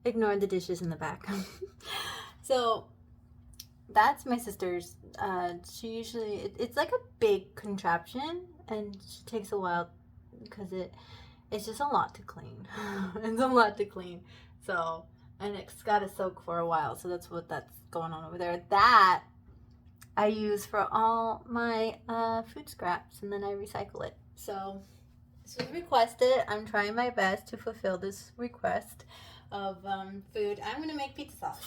ignore the dishes in the back. So that's my sister's. She usually it's like a big contraption, and she takes a while because it's just a lot to clean. It's a lot to clean. So and it's got to soak for a while. So that's going on over there. That I use for all my food scraps, and then I recycle it. So this was requested. I'm trying my best to fulfill this request of food. I'm gonna make pizza sauce.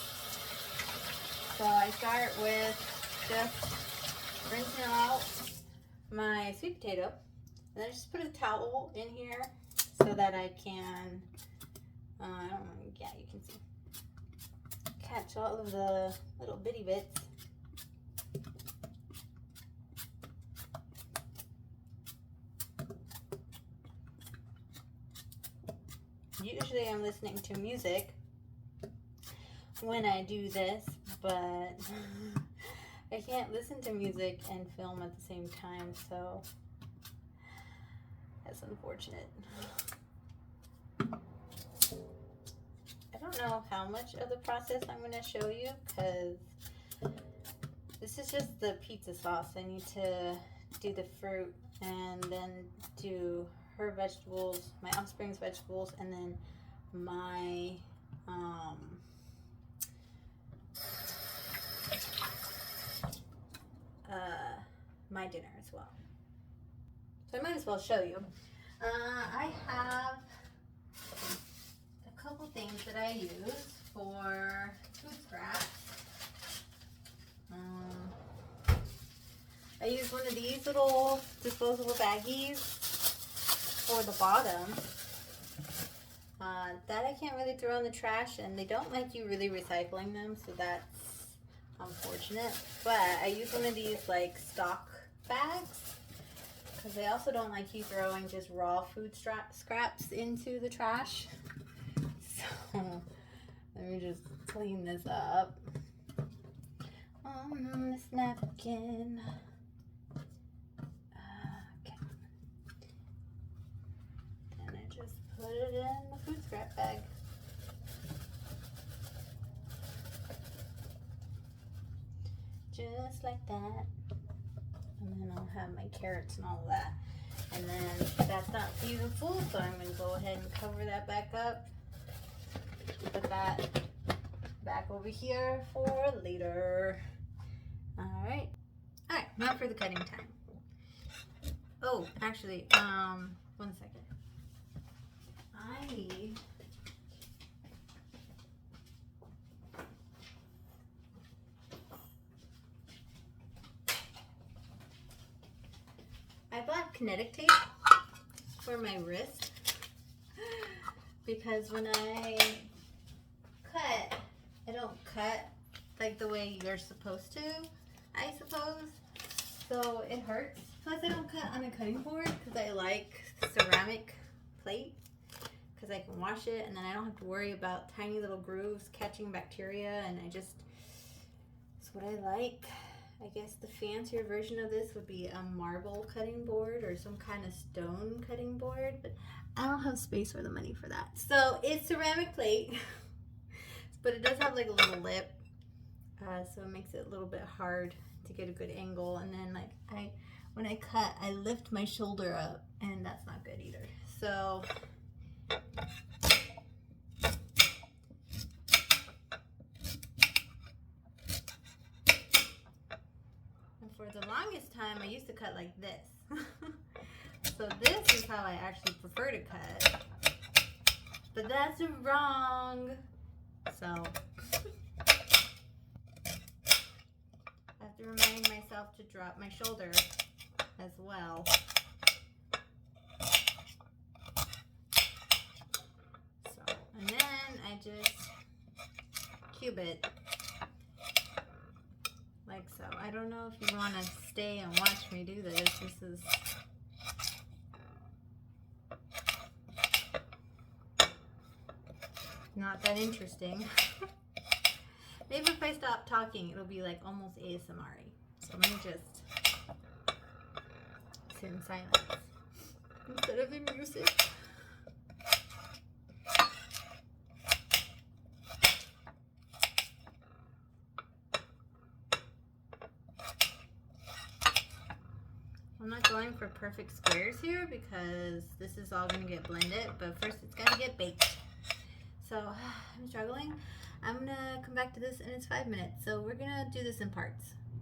So I start with just rinsing out my sweet potato, and then I just put a towel in here so that I can, I don't know, yeah, you can see, catch all of the little bitty bits. Usually I'm listening to music when I do this, but I can't listen to music and film at the same time, so that's unfortunate. I don't know how much of the process I'm going to show you, because this is just the pizza sauce. I need to do the fruit and then do her vegetables, my offspring's vegetables, and then my my dinner as well. So I might as well show you. I have a couple things that I use for food scraps. I use one of these little disposable baggies for the bottom. That I can't really throw in the trash, and they don't like you really recycling them, so that's unfortunate. But I use one of these like stock bags, because they also don't like you throwing just raw food scraps into the trash. So let me just clean this up. On this napkin. Okay. And I just put it in the food scrap bag. Just like that. And then I'll have my carrots and all of that. And then that's not even full, so I'm going to go ahead and cover that back up. Put that back over here for later. Alright. Alright, now for the cutting time. Oh, actually, 1 second. I bought kinetic tape for my wrist, because when I cut, I don't cut like the way you're supposed to, I suppose. So it hurts. Plus I don't cut on a cutting board because I like ceramic plate, because I can wash it and then I don't have to worry about tiny little grooves catching bacteria, and it's what I like. I guess the fancier version of this would be a marble cutting board or some kind of stone cutting board, but I don't have space or the money for that. So it's ceramic plate, but it does have like a little lip, so it makes it a little bit hard to get a good angle. And then like when I cut, I lift my shoulder up, and that's not good either. So for the longest time, I used to cut like this. So this is how I actually prefer to cut. But that's wrong. So I have to remind myself to drop my shoulder as well. So, and then I just cube it. Like so. I don't know if you want to stay and watch me do this. This is not that interesting. Maybe if I stop talking, it'll be like almost ASMR-y. So let me just sit in silence instead of the music. I'm not going for perfect squares here because this is all gonna get blended, but first it's gotta get baked. So I'm struggling. I'm gonna come back to this in its 5 minutes. So we're gonna do this in parts.